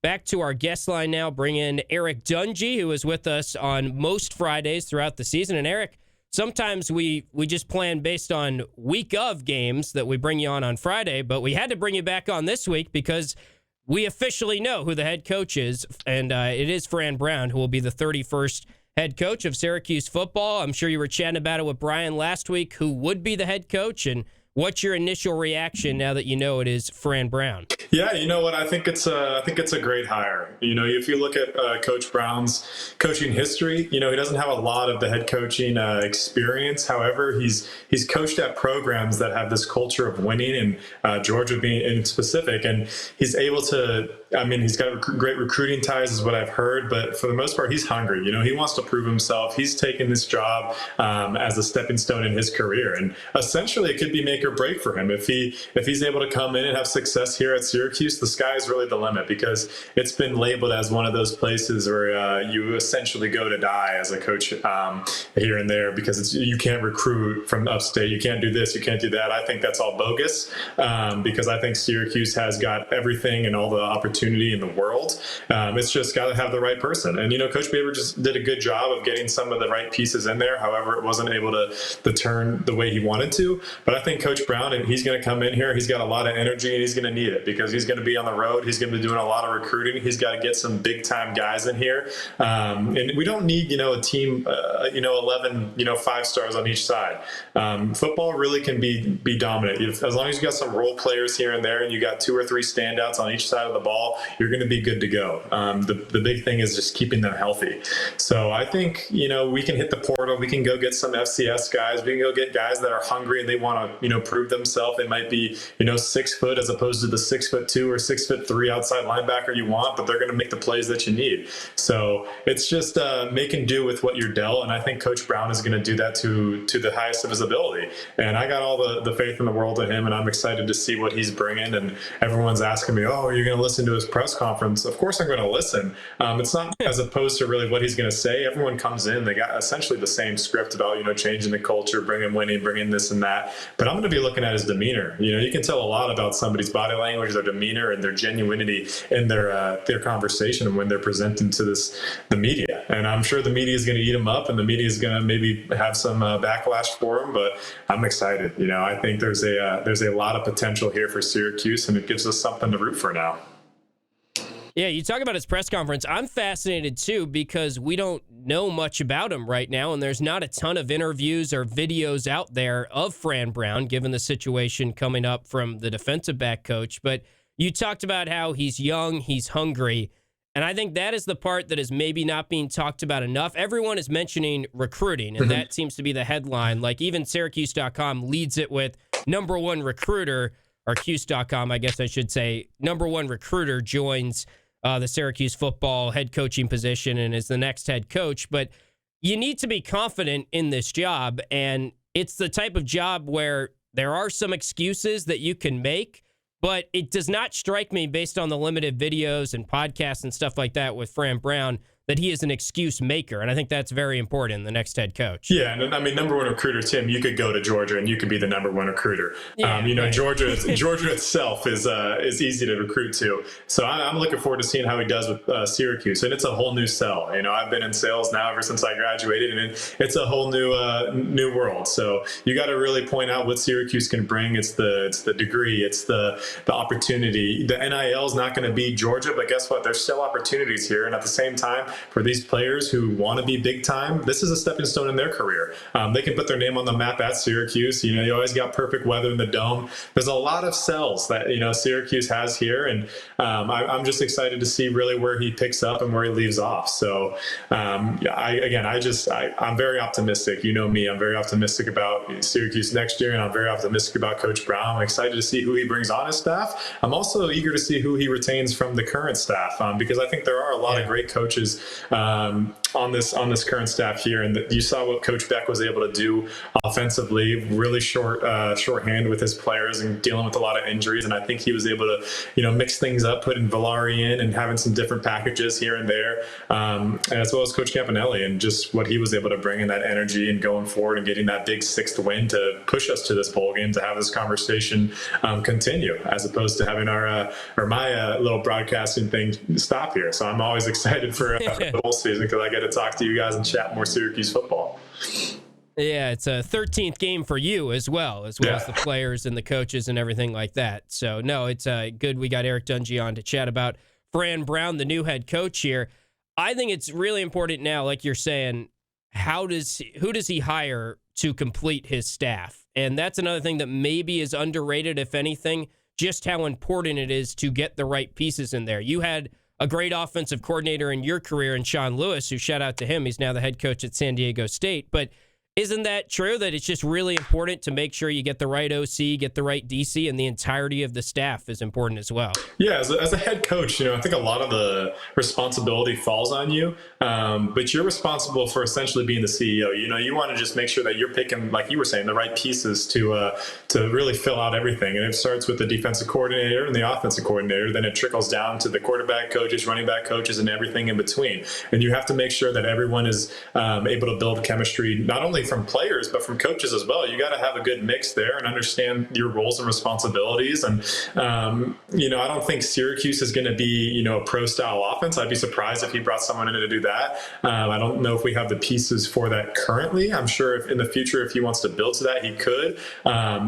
back to our guest line now. Bring in Eric Dungey, who is with us on most Fridays throughout the season. And Eric, sometimes we just plan based on week of games that we bring you on Friday, but we had to bring you back on this week because we officially know who the head coach is, and it is Fran Brown, who will be the 31st head coach of Syracuse football. I'm sure you were chatting about it with Brian last week, who would be the head coach, and what's your initial reaction now that you know it is Fran Brown? Yeah, you know what? I think it's a great hire. You know, if you look at Coach Brown's coaching history, you know, he doesn't have a lot of the head coaching experience. However, he's coached at programs that have this culture of winning, and Georgia being in specific, and he's able to. I mean, he's got great recruiting ties, is what I've heard, but for the most part, he's hungry. You know, he wants to prove himself. He's taken this job as a stepping stone in his career, and essentially, it could be make or break for him if he's able to come in and have success here at Syracuse. The sky is really the limit, because it's been labeled as one of those places where you essentially go to die as a coach here and there, because you can't recruit from upstate, you can't do this, you can't do that. I think that's all bogus, because I think Syracuse has got everything and all the opportunity in the world. It's just got to have the right person. And, you know, Coach Baber just did a good job of getting some of the right pieces in there. However, it wasn't able to turn the way he wanted to. But I think Coach Brown, and he's going to come in here, he's got a lot of energy, and he's going to need it, because he's going to be on the road. He's going to be doing a lot of recruiting. He's got to get some big time guys in here. And we don't need, you know, a team, 11, 5 stars on each side. Football really can be dominant. As long as you got some role players here and there, and you got 2 or 3 standouts on each side of the ball, you're going to be good to go. The big thing is just keeping them healthy. So I think, you know, we can hit the portal. We can go get some FCS guys. We can go get guys that are hungry and they want to, you know, prove themselves. They might be, 6 foot as opposed to the 6'2" or 6'3" outside linebacker you want, but they're going to make the plays that you need. So it's just making do with what you're dealt. And I think Coach Brown is going to do that to the highest of his ability. And I got all the faith in the world in him, and I'm excited to see what he's bringing. And everyone's asking me, oh, you're going to listen to his press conference? Of course I'm going to listen. It's not as opposed to really what he's going to say. Everyone comes in, they got essentially the same script about, changing the culture, bringing winning, bringing this and that. But I'm going to be looking at his demeanor. You can tell a lot about somebody's body language, their demeanor, and their genuinity in their conversation when they're presenting to the media. And I'm sure the media is going to eat him up, and the media is going to maybe have some backlash for him. But I'm excited. I think there's a lot of potential here for Syracuse, and it gives us something to root for now. Yeah, you talk about his press conference. I'm fascinated, too, because we don't know much about him right now, and there's not a ton of interviews or videos out there of Fran Brown, given the situation coming up from the defensive back coach. But you talked about how he's young, he's hungry, and I think that is the part that is maybe not being talked about enough. Everyone is mentioning recruiting, and that seems to be the headline. Like, even Syracuse.com leads it with #1 recruiter, or Cuse.com, I guess I should say, #1 recruiter joins the Syracuse football head coaching position and is the next head coach. But you need to be confident in this job, and it's the type of job where there are some excuses that you can make, but it does not strike me, based on the limited videos and podcasts and stuff like that with Fran Brown, that he is an excuse maker. And I think that's very important, the next head coach. Yeah, and I mean, #1 recruiter, Tim, you could go to Georgia and you could be the #1 recruiter. Yeah, right. Georgia itself is easy to recruit to. So I'm looking forward to seeing how he does with Syracuse. And it's a whole new sell. I've been in sales now ever since I graduated, and it's a whole new world. So you got to really point out what Syracuse can bring. It's the degree, it's the opportunity. The NIL is not going to be Georgia, but guess what? There's still opportunities here. And at the same time, for these players who want to be big time, this is a stepping stone in their career. They can put their name on the map at Syracuse. You always got perfect weather in the dome. There's a lot of sells that Syracuse has here, and I'm just excited to see really where he picks up and where he leaves off. So I'm very optimistic. You know me, I'm very optimistic about Syracuse next year, and I'm very optimistic about Coach Brown. I'm excited to see who he brings on his staff. I'm also eager to see who he retains from the current staff, because I think there are a lot of great coaches on this current staff here, and you saw what Coach Beck was able to do offensively. Really shorthand with his players and dealing with a lot of injuries, and I think he was able to mix things up, putting Villari in and having some different packages here and there, as well as Coach Campanelli and just what he was able to bring in that energy and going forward and getting that big 6th win to push us to this bowl game, to have this conversation continue, as opposed to having my little broadcasting thing stop here. So I'm always excited for the whole season because I get to talk to you guys and chat more Syracuse football. Yeah, it's a 13th game for you as well as the players and the coaches and everything like that. So, no, it's good we got Eric Dungey on to chat about Fran Brown, the new head coach here. I think it's really important now, like you're saying, who does he hire to complete his staff? And that's another thing that maybe is underrated, if anything, just how important it is to get the right pieces in there. You had a great offensive coordinator in your career in Sean Lewis, who, shout out to him, he's now the head coach at San Diego State. But isn't that true, that it's just really important to make sure you get the right OC, get the right DC, and the entirety of the staff is important as well? Yeah, as a head coach, I think a lot of the responsibility falls on you, but you're responsible for essentially being the CEO. You want to just make sure that you're picking, like you were saying, the right pieces to really fill out everything. And it starts with the defensive coordinator and the offensive coordinator. Then it trickles down to the quarterback coaches, running back coaches, and everything in between. And you have to make sure that everyone is able to build chemistry, not only from players, but from coaches as well. You got to have a good mix there and understand your roles and responsibilities. And, I don't think Syracuse is going to be, a pro style offense. I'd be surprised if he brought someone in to do that. I don't know if we have the pieces for that currently. I'm sure if in the future, if he wants to build to that, he could.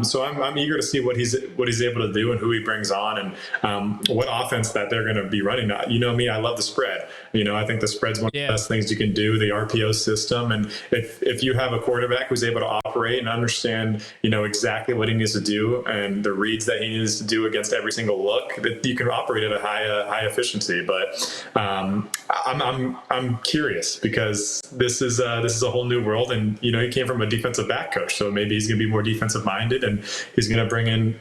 So I'm eager to see what he's able to do and who he brings on and what offense that they're going to be running. You know me, I love the spread. I think the spread's one of the best things you can do, the RPO system. And if you have a quarterback who's able to operate and understand, exactly what he needs to do and the reads that he needs to do against every single look, that you can operate at a high efficiency. But I'm curious because this is a whole new world, and he came from a defensive back coach, so maybe he's going to be more defensive minded, and he's going to bring in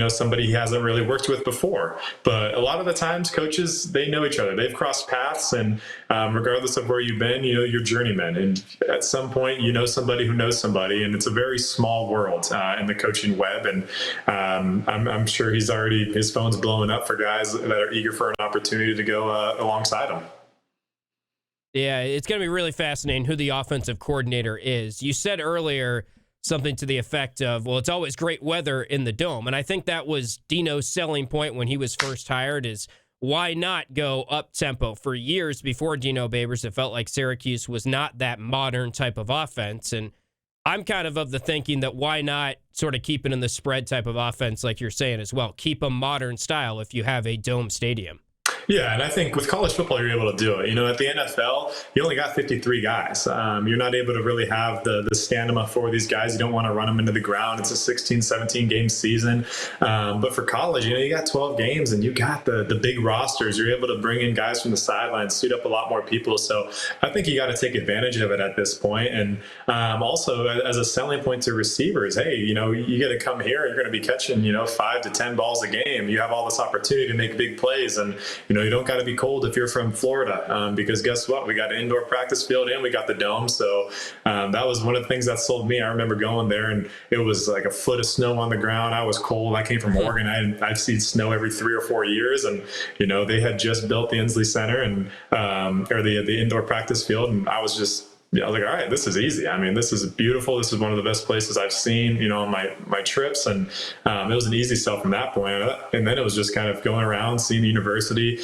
somebody he hasn't really worked with before. But a lot of the times coaches, they know each other. They've crossed paths, and regardless of where you've been, you're journeymen. And at some point, somebody who knows somebody, and it's a very small world in the coaching web. And I'm sure his phone's blowing up for guys that are eager for an opportunity to go alongside him. Yeah, it's going to be really fascinating who the offensive coordinator is. You said earlier something to the effect of, well, it's always great weather in the Dome. And I think that was Dino's selling point when he was first hired, is why not go up-tempo? For years before Dino Babers, it felt like Syracuse was not that modern type of offense. And I'm kind of the thinking that why not sort of keep it in the spread type of offense like you're saying as well. Keep a modern style if you have a Dome stadium. Yeah, and I think with college football, you're able to do it. At the NFL, you only got 53 guys. You're not able to really have the stamina for these guys. You don't want to run them into the ground. It's a 16, 17 game season. But for college, you got 12 games and you got the big rosters. You're able to bring in guys from the sidelines, suit up a lot more people. So I think you got to take advantage of it at this point. And also as a selling point to receivers, hey, you got to come here. You're going to be catching, 5 to 10 balls a game. You have all this opportunity to make big plays. And, you don't got to be cold if you're from Florida, because guess what? We got an indoor practice field and we got the Dome. So that was one of the things that sold me. I remember going there and it was like a foot of snow on the ground. I was cold. I came from Oregon. I'd seen snow every 3 or 4 years. And, they had just built the Inslee Center and or the indoor practice field. And I was like, all right, this is easy. I mean, this is beautiful. This is one of the best places I've seen, on my trips. And it was an easy sell from that point. And then it was just kind of going around, seeing the university,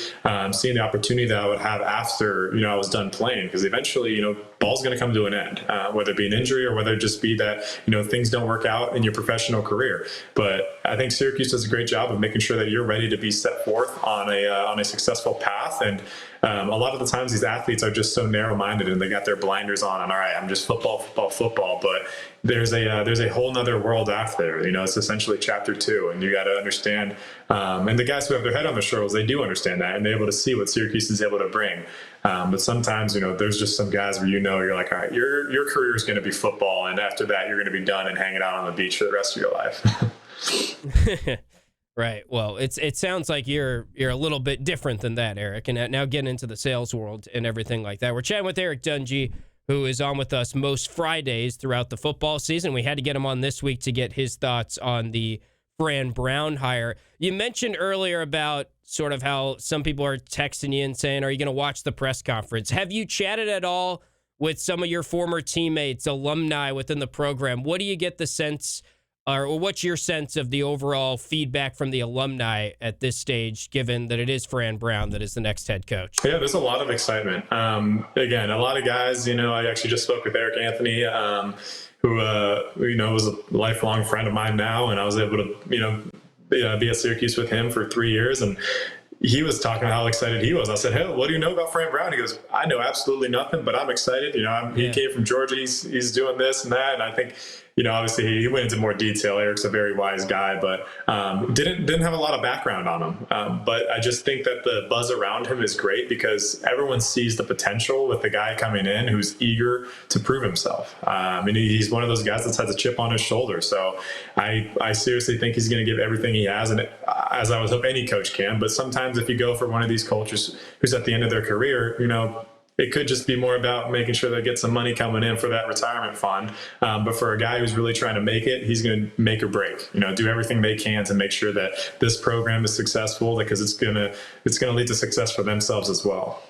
seeing the opportunity that I would have after, I was done playing. Because eventually, ball's going to come to an end, whether it be an injury or whether it just be that, things don't work out in your professional career. But I think Syracuse does a great job of making sure that you're ready to be set forth on a successful path. And a lot of the times these athletes are just so narrow-minded and they got their blinders on all right, I'm just football. But there's a whole nother world after. It's essentially chapter 2, and you got to understand. And the guys who have their head on their shoulders, they do understand that, and they're able to see what Syracuse is able to bring. But sometimes, there's just some guys where you're like, all right, your career is going to be football, and after that, you're going to be done and hanging out on the beach for the rest of your life. Right. Well, it sounds like you're a little bit different than that, Eric, and now getting into the sales world and everything like that. We're chatting with Eric Dungey, who is on with us most Fridays throughout the football season. We had to get him on this week to get his thoughts on the Fran Brown hire. You mentioned earlier about sort of how some people are texting you and saying, are you going to watch the press conference? Have you chatted at all with some of your former teammates, alumni within the program? What do you get the sense, or what's your sense of the overall feedback from the alumni at this stage, given that it is Fran Brown that is the next head coach? Yeah, there's a lot of excitement. Again, a lot of guys, I actually just spoke with Eric Anthony, who was a lifelong friend of mine now, and I was able to, be at Syracuse with him for 3 years, and he was talking about how excited he was. I said, "Hey, what do you know about Fran Brown?" He goes, "I know absolutely nothing, but I'm excited. He came from Georgia. He's doing this and that." And I think, obviously he went into more detail. Eric's a very wise guy, but didn't have a lot of background on him. But I just think that the buzz around him is great because everyone sees the potential with the guy coming in who's eager to prove himself. And he's one of those guys that has a chip on his shoulder. So I seriously think he's going to give everything he has, and as I would hope any coach can. But sometimes if you go for one of these coaches who's at the end of their career, it could just be more about making sure they get some money coming in for that retirement fund. But for a guy who's really trying to make it, he's going to make or break. Do everything they can to make sure that this program is successful, because it's gonna lead to success for themselves as well.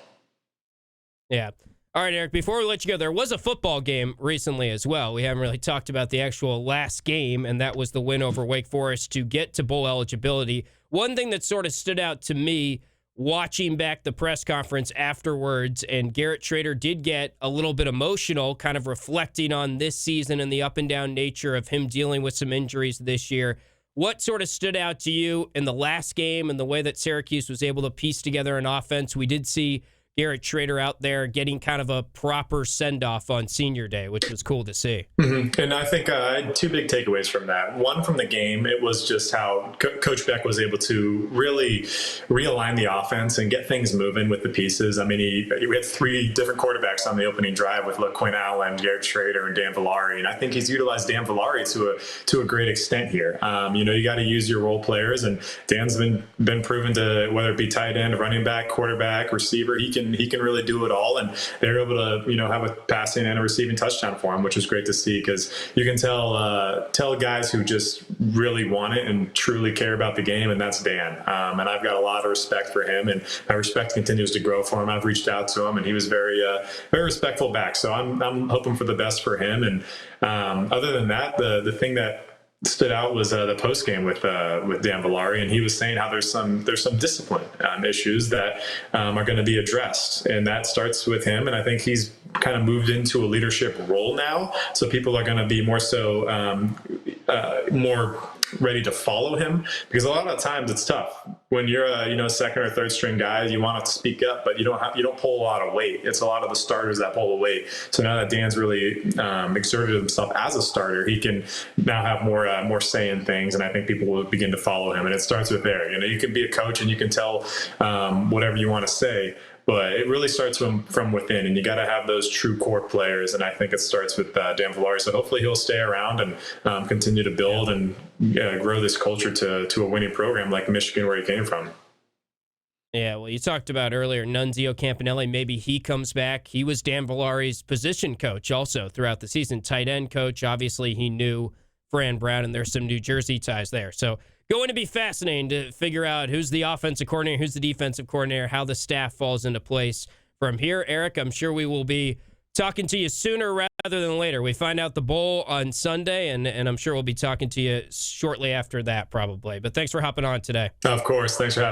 Yeah. All right, Eric, before we let you go, there was a football game recently as well. We haven't really talked about the actual last game, and that was the win over Wake Forest to get to bowl eligibility. One thing that sort of stood out to me watching back the press conference afterwards, and Garrett Trader did get a little bit emotional, kind of reflecting on this season and the up and down nature of him dealing with some injuries this year. What sort of stood out to you in the last game and the way that Syracuse was able to piece together an offense? We did see Garrett Trader out there getting kind of a proper send-off on senior day, which was cool to see. Mm-hmm. And I think I had two big takeaways from that. One, from the game, it was just how Coach Beck was able to really realign the offense and get things moving with the pieces. I mean, he had three different quarterbacks on the opening drive with Quinn Allen, Garrett Trader, and Dan Villari. And I think he's utilized Dan Villari to a great extent here. You got to use your role players, and Dan's been proven to, whether it be tight end, running back, quarterback, receiver, he can really do it all, and they're able to have a passing and a receiving touchdown for him, which is great to see, because you can tell guys who just really want it and truly care about the game, and that's Dan. And I've got a lot of respect for him, and my respect continues to grow for him. I've reached out to him, and he was very respectful back. So I'm hoping for the best for him. And other than that, the thing that stood out was the post game with Dan Villari, and he was saying how there's some discipline issues that are going to be addressed, and that starts with him. And I think he's kind of moved into a leadership role now, so people are going to be more ready to follow him, because a lot of times it's tough when you're a second or third string guy. You want to speak up, but you don't pull a lot of weight. It's a lot of the starters that pull the weight. So now that Dan's really exerted himself as a starter, he can now have more say in things, and I think people will begin to follow him. And it starts with there. You can be a coach and you can tell whatever you want to say, but it really starts from within, and you got to have those true core players. And I think it starts with Dan Villari. So hopefully he'll stay around and continue to build and grow this culture to a winning program like Michigan, where he came from. Yeah, well, you talked about earlier Nunzio Campanelli. Maybe he comes back. He was Dan Villari's position coach also throughout the season, tight end coach. Obviously, he knew Fran Brown, and there's some New Jersey ties there. So going to be fascinating to figure out who's the offensive coordinator, who's the defensive coordinator, how the staff falls into place from here. Eric, I'm sure we will be talking to you sooner rather than later. We find out the bowl on Sunday, and I'm sure we'll be talking to you shortly after that probably. But thanks for hopping on today. Of course. Thanks for having me.